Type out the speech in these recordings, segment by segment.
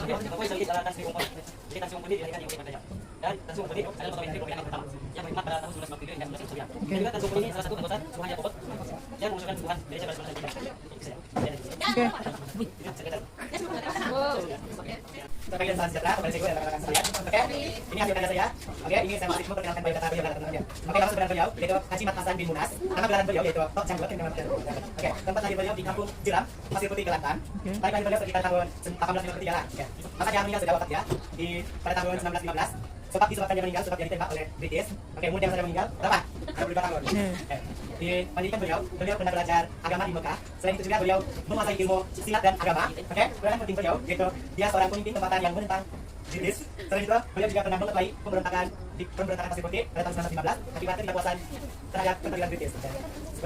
Jokowi sedikit adalah Tan Sri Mumpuni. Jadi Tan Sri Mumpuni dilahirkan di Urian Jaya. Dan Tan Sri Mumpuni adalah tokoh yang yang pertama yang berkhidmat pada tahun 1947 hingga 1999. Dan juga Tan Sri Mumpuni salah satu anggota Suruhanjaya Pokok yang mengusulkan Tuhan Indonesia pada 1999. Terkait dengan sejahtera kepada saya dan rekan-rekan sekalian. Oke, ini hasil karya saya. Oke, ini saya masih memperkenalkan biodata beliau dan teman-teman. Oke, nama sebenarnya beliau yaitu Haji Mat Hasan bin Munas. Nama gelaran beliau yaitu Tok Janggut yang nama beliau. Oke, tempat lahir beliau di Kampung Jiram, Pasir Putih, Kelantan. Tahun lahir beliau sekitar tahun 1853 lah. Oke, maka dia meninggal sudah wafat ya pada tahun 1915. Sebab disebabkan dia meninggal sebab dia ditembak oleh British. Oke, kemudian saya meninggal berapa? 22 tahun. Oke. Di pendidikan beliau pernah belajar agama di Mekah. Selain itu juga beliau menguasai ilmu silat dan agama. Oke, kemudian penting beliau yaitu dia seorang pemimpin tempatan yang menentang British. Selain itu beliau juga pernah mengetuai pemberontakan Pasir Putih pada tahun 1915 akibat ketidakpuasan terhadap ketertiban British.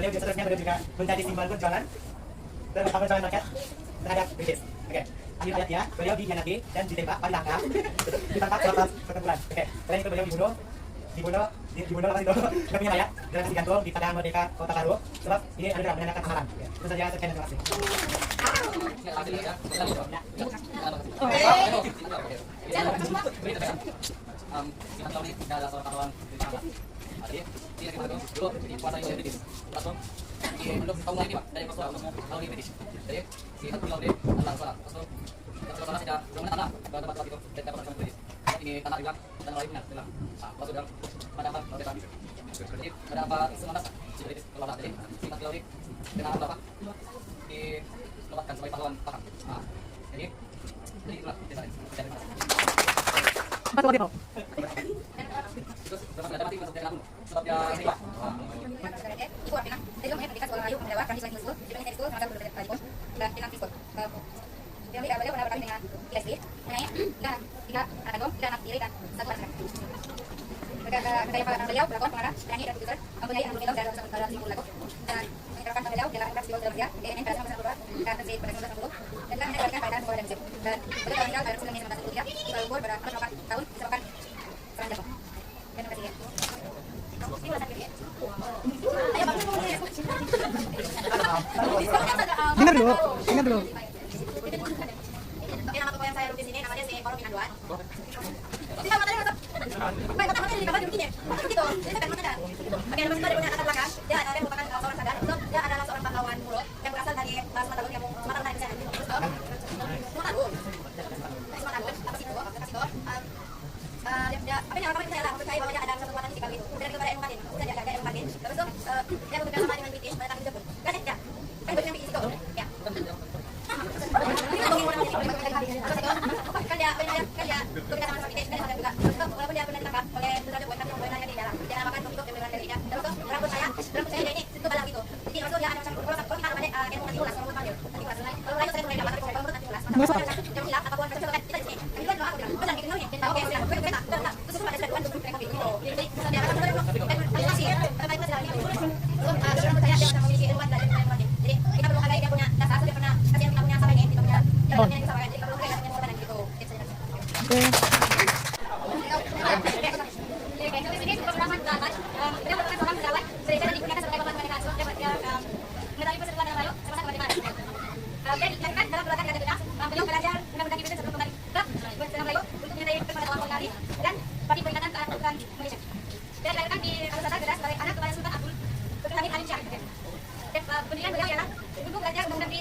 Beliau seterusnya juga menjadi simbol perjuangan rakyat terhadap British. Oke. Akhir hayatnya beliau dikhianati dan ditembak pada langkah ditangkap selama 1 bulan. Oke. Selain itu beliau dibunuh apa itu? Dia punya mayat dan digantung di Padang Merdeka Kota Baru sebab ini adalah menandakan amaran. Itu saja sekian, terima kasih. Kita tahu ini adalah seorang pahlawan jadi dia dulu dikuasai oleh British. Langsung untuk kaum lagi Pak dari persoalan untuk lawan British. Jadi kita pulau dia adalah soal sudah belum ada tanah pada tempat itu dan dapat langsung British. Ini tanah juga dan lain benar dalam masuk dalam pandangan laut tadi. Jadi ada apa semangat jadi kelola jadi kita pulau ini dengan apa di lewatkan sebagai pahlawan paham. Jadi itulah desa ini. Masuk lagi Pak. Terus berapa ada mati masuk dalam sebab dia ini Pak. Ibu artinya, jadi kami pendidikan sekolah Melayu melewat kami selain school, di Pendidikan School, sama berbeda sekali dan dengan school. Beliau pernah berkali dengan ISB, mengenai tiga anak gom, 3 anak tiri dan 1 anak laki. Kekayaan beliau pelakon, pengarah, penyanyi dan produser, mempunyai 60 film dan 150 lagu. Dan menyetorkan beliau adalah Angkat Siwal Dalam DNN pada 1992 dan Persib pada 1990. Dan telah menyetorkan pada sekolah dan musik. Dan beliau meninggal pada 1993 di Kuala Lumpur pada 48 tahun disebabkan serangan jantung. Terima kasih ya. Dengar dulu. Oke, nama tokoh yang saya lukis ini namanya si Koro Minanduan. Tidak, matanya masuk. Baik, matanya di gambar begini. Begitu, ini kan matanya. Oke, nama itu ada punya latar belakang. Dia merupakan seorang sadar. Dia adalah seorang pahlawan Mulut yang berasal dari Sumatera Utara, Sumatera Utara Indonesia. Sumatera, apa sih itu? Apa yang orang saya lah percaya bahwa dia ada satu kekuatan fisikal gitu. Dan kepada ilmu batin, dia ada ilmu batin. Terus itu dia bekerja sama dengan British pada tahun 70. Kan ya? Kan bekerja di situ. Ya. Kan dia bekerja sama British dan juga. Walaupun dia pernah ditangkap oleh tentara Jepang yang membuatnya di dalam. Dia namakan untuk pembelaan dari dia. Dan itu rambut saya dia ini itu balang gitu. Jadi maksud dia ada macam kalau kita ada ilmu nanti ulas rambut panjang. Nanti ulas. Kalau lain saya mulai dapat dari rambut nanti ulas. Jangan hilang apapun macam kita di sini. Ini kan doa aku bilang. Benar gitu nih. Oke, sudah. Kita terus semua ada sesuatu untuk mereka gitu. Jadi saya akan terus kasih karena itu sudah ini. So, rambut saya dia memiliki ilmu dan ilmu batin. Jadi kita perlu hargai dia punya dasar dia pernah kasih yang kita punya sampai ini kita punya yang kita pakai. Jadi perlu hargai dengan korban gitu. Oke. Pendidikan beliau ialah dulu belajar mengenai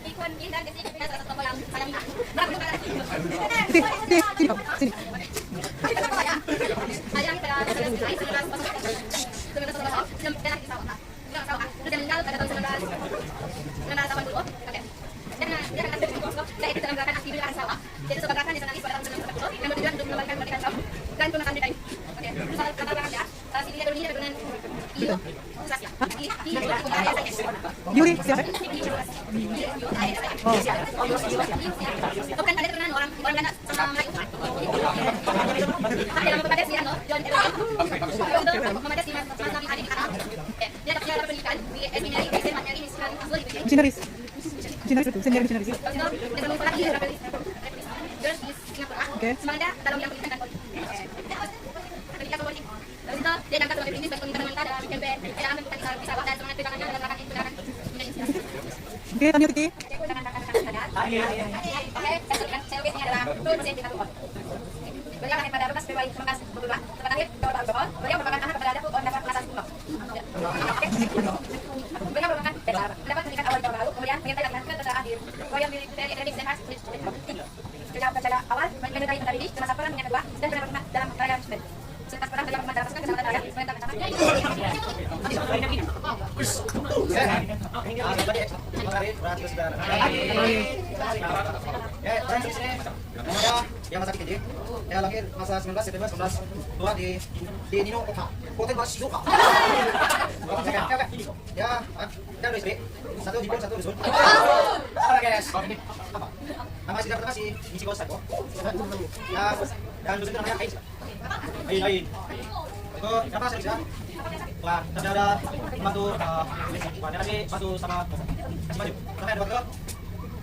Ikuan Yin dan Desi salah satu tokoh yang saya minat. Sini. Yuri, siapa? Oh. Bukan ada terkenal orang Ganda sama Melayu. Tapi dalam beberapa sih no, John Erwin. Untuk memadai si Mas Nabi Adi Kana. Dia dapat pendidikan di seminari SMA-nya ini sekarang asal itu. Missionaries itu, senior missionaries. Dia belum pernah di Girls di Singapura. Semangat dalam bidang pendidikan dan politik. Pendidikan politik. Lalu itu dia diangkat sebagai pemimpin sebagai pemimpin wanita dalam campaign. Dia ambil bisa dan semangat perjuangannya dalam rangka itu akan menjadi inspirasi. Oke, tanya Titi. Oke, saya lukis ini adalah Betul masih kita tuh. Beliau lahir pada 12 Februari 1922. Tempat lahir Jawa Barat. Beliau merupakan anak kepada Datuk dapat kelas 10. Beliau merupakan mendapat pendidikan awal di Jawa Barat, kemudian menyertai latihan ke terakhir. Royal Military Academy St. Hans Kerja awal menyertai tentara ini cuma peran yang kedua dan benar-benar dalam karya manajemen. Selepas perang beliau berkhidmat dalam pasukan kecamatan Raya, perintah kecamatan. Yang masa kecil, ya lahir masa 19 September 1902 di Nino Kota, Kota Shizuoka. Ya, dan dua istri, satu Jepun, satu dusun. Apa guys? Apa? Nama istri pertama si Michiko Sato. Ya, dan dusun itu namanya Ain. Ain. Itu berapa sih bisa? Wah, tapi ada bantu, wah, nanti bantu sama kasih baju. Sampai ada waktu.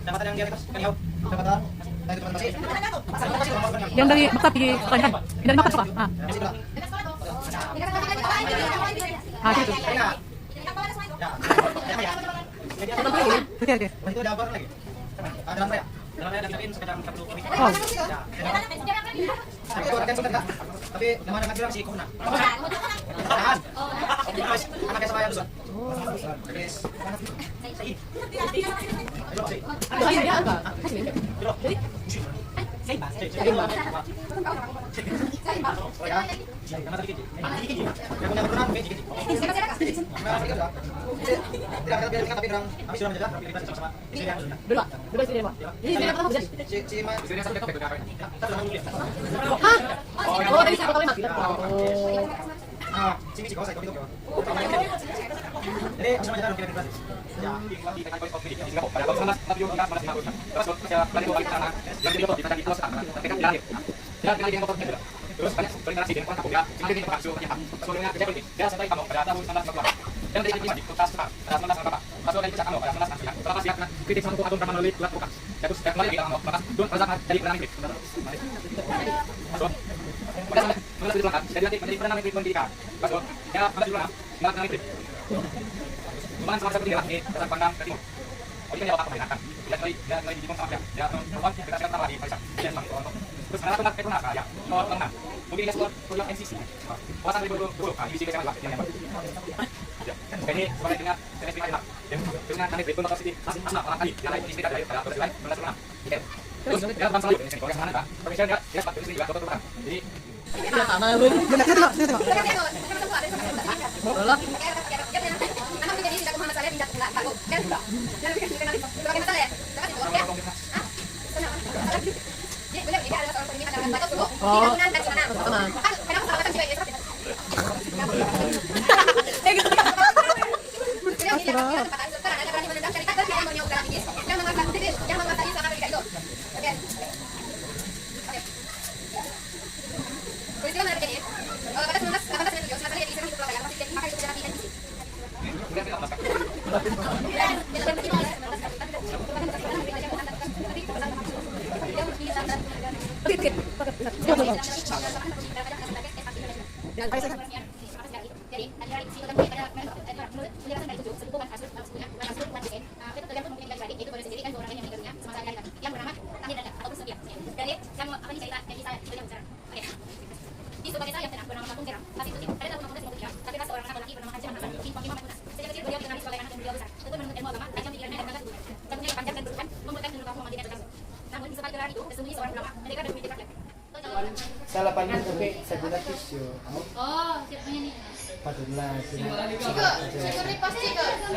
Dapatan yang di atas, kan yau. Dapatan. Yang dari Maktab di Kelanjang. Yang dari Maktab apa? Gitu. Oke. Itu ada apa lagi? Ada apa ya? Dalam ada kita sekitar 40 kubik. Oh. Tapi orang kan suka enggak? Tapi nama nama bilang si Kuna. Tahan. Anaknya sama yang dusun. Terus. Jadi, aku sama jalan kira-kira gratis. Ya, terus banyak koordinasi dengan kontak ya, sehingga dia berhasil menyaham. Sebelumnya kerja politik, dia sampai kamu pada tahun 1998. Dan dari lima di kota Semarang pada 1998. Masuk dari kerja kamu pada 1999. Setelah siap kritik sama Agung Brahma melalui bulan bukan. Terus yang kemarin kita kamu bahkan Dun Razak dari Perdana Menteri. Masuk. Pada sampai 1978 jadi nanti menjadi Perdana Menteri Pendidikan. Masuk. Ya, 1976 Perdana Menteri. Kemana sama seperti ini dasar pandang ke timur. Oh, ini kan jawab apa menyenangkan. Dia mulai di Jepang sama dia. Dia membuat kita sekarang tambah di Malaysia. Dia memang untuk. Terus mana tempat ekonomi ya? Oh, menang. Mungkin dia sebuah program NCC. Kawasan 2020. Nah, divisi kesehatan yang hebat. Ini sebagai dengan NCC lain. Dengan nanti berikut untuk sisi masih asal orang tadi. Yang lain ini tidak dari pada berjalan 1996. Terus dia akan selalu dengan Korea mana kan? Profesional dia dapat juga dokter kan. Jadi Iya sama lu. Benar kita. Tolong. Oh. Salah pandang tapi saya guna tisu. Oh, siapanya nih. Padahal. Sigurd pasti ke.